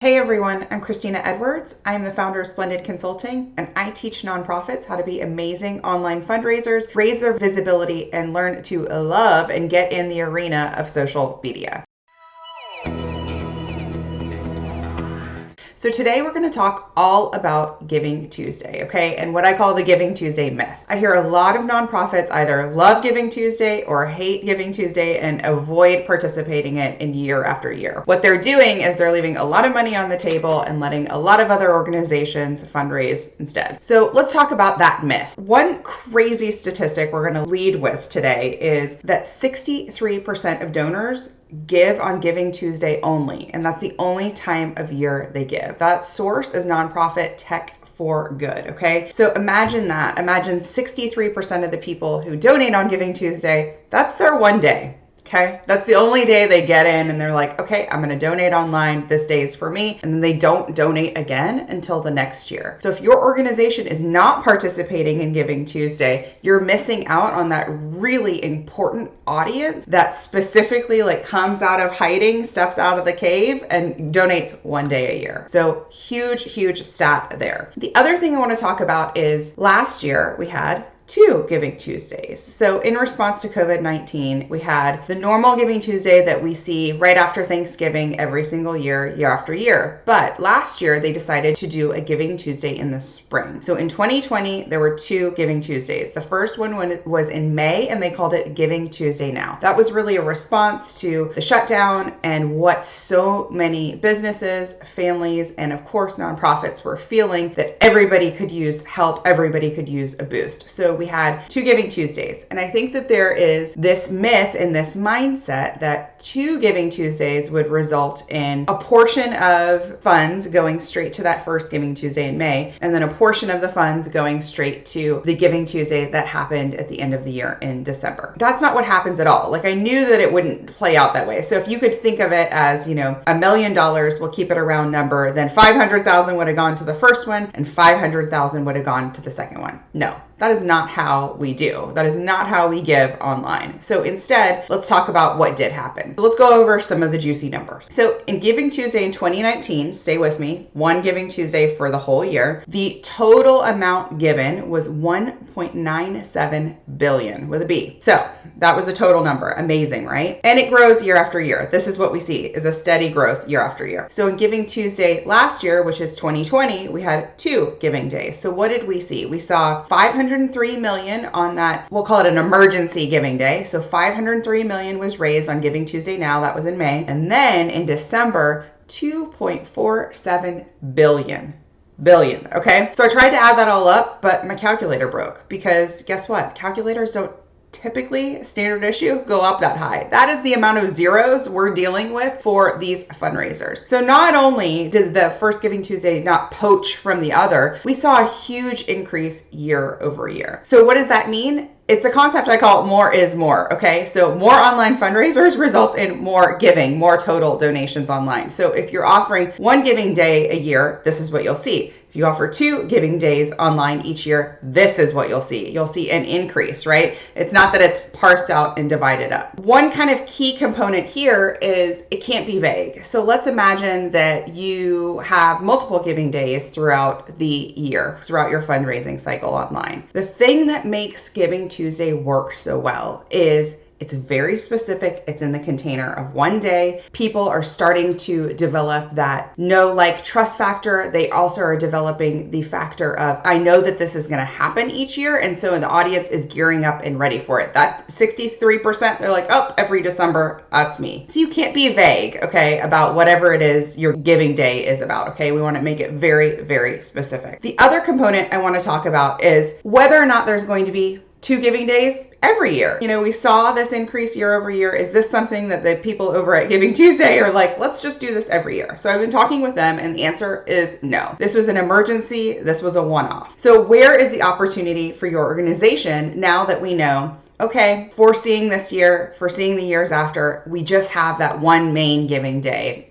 Hey everyone, I'm Christina Edwards. I'm the founder of Splendid Consulting, and I teach nonprofits how to be amazing online fundraisers, raise their visibility, and learn to love and get in the arena of social media. So today we're going to talk all about Giving Tuesday, okay? And what I call the Giving Tuesday myth. I hear a lot of nonprofits either love Giving Tuesday or hate Giving Tuesday and avoid participating in year after year. What they're doing is they're leaving a lot of money on the table and letting a lot of other organizations fundraise instead. So let's talk about that myth. One crazy statistic we're going to lead with today is that 63% of donors give on Giving Tuesday only, and that's the only time of year they give. That source is nonprofit Tech for Good, okay? So imagine that. Imagine 63% of the people who donate on Giving Tuesday, that's their one day. Okay, that's the only day they get in and they're like, okay, I'm going to donate online. This day is for me. And then they don't donate again until the next year. So if your organization is not participating in Giving Tuesday, you're missing out on that really important audience that specifically comes out of hiding, steps out of the cave and donates one day a year. So huge stat there. The other thing I want to talk about is last year we had 2 Giving Tuesdays. So in response to COVID-19, we had the normal Giving Tuesday that we see right after Thanksgiving every single year after year. But last year they decided to do a Giving Tuesday in the spring. So in 2020, there were 2 Giving Tuesdays. The first one was in May and they called it Giving Tuesday Now. That was really a response to the shutdown and what so many businesses, families, and of course nonprofits were feeling that everybody could use help, everybody could use a boost. So we had 2 Giving Tuesdays. And I think that there is this myth and this mindset that 2 Giving Tuesdays would result in a portion of funds going straight to that first Giving Tuesday in May, and then a portion of the funds going straight to the Giving Tuesday that happened at the end of the year in December. That's not what happens at all. I knew that it wouldn't play out that way. So if you could think of it as, $1 million, we'll keep it a round number, then 500,000 would have gone to the first one and 500,000 would have gone to the second one. No. That is not how we do. That is not how we give online. So instead, let's talk about what did happen. So let's go over some of the juicy numbers. So in Giving Tuesday in 2019, stay with me, 1 Giving Tuesday for the whole year, the total amount given was 1.97 billion with a B. So that was a total number. Amazing, right? And it grows year after year. This is what we see is a steady growth year after year. So in Giving Tuesday last year, which is 2020, we had 2 giving days. So what did we see? We saw 503 million on that, we'll call it an emergency giving day. So 503 million was raised on Giving Tuesday Now, that was in May. And then in December, 2.47 billion. Okay? So I tried to add that all up, but my calculator broke because guess what? Calculators don't typically, standard issue, go up that high. That is the amount of zeros we're dealing with for these fundraisers. So not only did the first Giving Tuesday not poach from the other, we saw a huge increase year over year. So what does that mean? It's a concept I call more is more, okay? So more online fundraisers results in more giving, more total donations online. So if you're offering 1 giving day a year, this is what you'll see. If you offer 2 giving days online each year, this is what you'll see. You'll see an increase, right? It's not that it's parsed out and divided up. One kind of key component here is it can't be vague. So let's imagine that you have multiple giving days throughout the year, throughout your fundraising cycle online. The thing that makes Giving Tuesday work so well is it's very specific. It's in the container of 1 day. People are starting to develop that know, like, trust factor. They also are developing the factor of, I know that this is going to happen each year. And so the audience is gearing up and ready for it. That 63%, they're like, oh, every December, that's me. So you can't be vague, okay, about whatever it is your giving day is about, okay? We want to make it very specific. The other component I want to talk about is whether or not there's going to be 2 giving days every year. We saw this increase year over year. Is this something that the people over at Giving Tuesday are like, let's just do this every year? So I've been talking with them and the answer is no. This was an emergency. This was a one-off. So where is the opportunity for your organization now that we know Okay, foreseeing this year, foreseeing the years after, we just have that one main giving day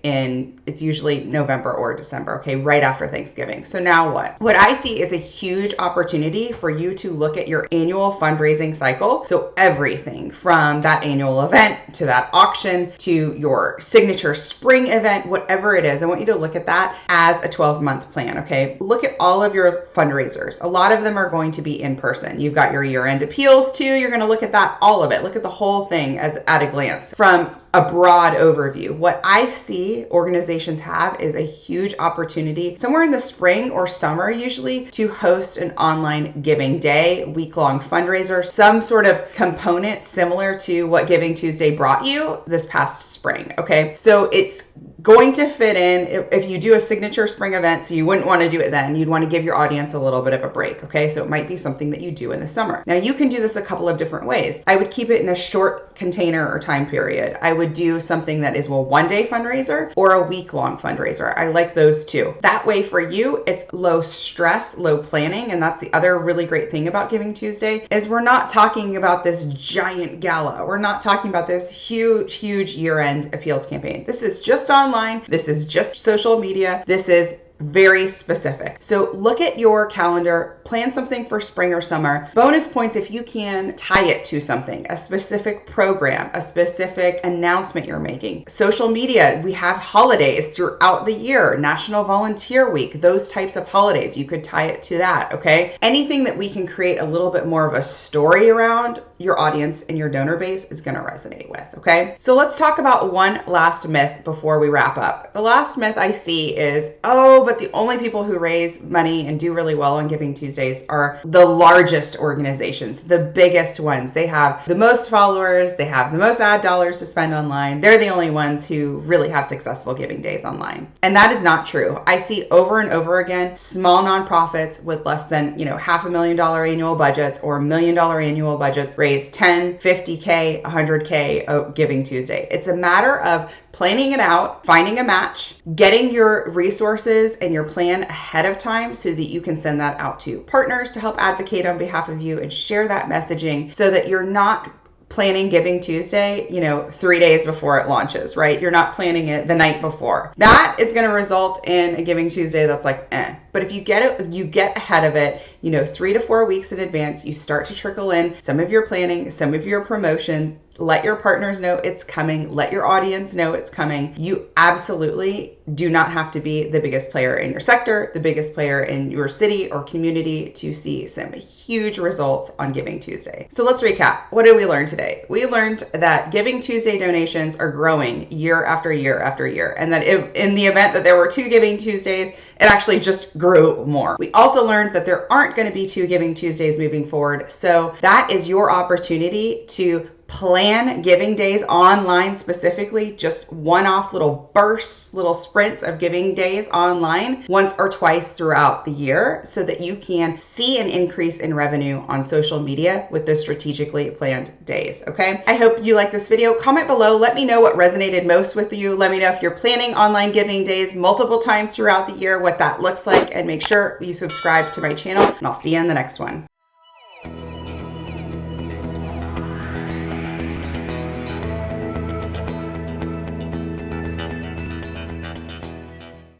it's usually November or December, okay, right after Thanksgiving. So now what? What I see is a huge opportunity for you to look at your annual fundraising cycle. So everything from that annual event to that auction to your signature spring event, whatever it is, I want you to look at that as a 12-month plan, okay? Look at all of your fundraisers. A lot of them are going to be in person. You've got your year-end appeals too. You're going to look at that, all of it. Look at the whole thing as at a glance from a broad overview. What I see organizations have is a huge opportunity somewhere in the spring or summer usually to host an online giving day, week-long fundraiser, some sort of component similar to what Giving Tuesday brought you this past spring, okay? So it's going to fit in if you do a signature spring event, so you wouldn't want to do it then. You'd want to give your audience a little bit of a break, okay? So it might be something that you do in the summer. Now you can do this a couple of different ways. I would keep it in a short container or time period. I would do something that is a one-day fundraiser or a week-long fundraiser. I like those too. That way for you, it's low stress, low planning, and that's the other really great thing about Giving Tuesday is we're not talking about this giant gala. We're not talking about this huge year-end appeals campaign. This is just online. This is just social media. This is very specific. So look at your calendar, plan something for spring or summer. Bonus points if you can tie it to something, a specific program, a specific announcement you're making. Social media, we have holidays throughout the year, National Volunteer Week, those types of holidays. You could tie it to that, okay? Anything that we can create a little bit more of a story around, your audience and your donor base is going to resonate with, okay? So let's talk about one last myth before we wrap up. The last myth I see is, but the only people who raise money and do really well on Giving Tuesdays are the largest organizations, the biggest ones. They have the most followers, they have the most ad dollars to spend online. They're the only ones who really have successful giving days online. And that is not true. I see over and over again, small nonprofits with less than, $500,000 annual budgets or $1 million annual budgets raise 10, 50K, 100K Giving Tuesday. It's a matter of planning it out, finding a match, getting your resources and your plan ahead of time so that you can send that out to partners to help advocate on behalf of you and share that messaging so that you're not planning Giving Tuesday, 3 days before it launches, right? You're not planning it the night before. That is going to result in a Giving Tuesday that's like, eh. But if you get ahead of it, 3 to 4 weeks in advance, you start to trickle in some of your planning, some of your promotion. Let your partners know it's coming. Let your audience know it's coming. You absolutely do not have to be the biggest player in your sector, the biggest player in your city or community to see some huge results on Giving Tuesday. So let's recap. What did we learn today? We learned that Giving Tuesday donations are growing year after year after year, and that in the event that there were 2 Giving Tuesdays, it actually just grew more. We also learned that there aren't going to be 2 Giving Tuesdays moving forward. So that is your opportunity to plan giving days online, specifically just one-off little bursts, little sprints of giving days online once or twice throughout the year so that you can see an increase in revenue on social media with those strategically planned days, okay? I hope you like this video. Comment below. Let me know what resonated most with you. Let me know if you're planning online giving days multiple times throughout the year, what that looks like, and make sure you subscribe to my channel, and I'll see you in the next one.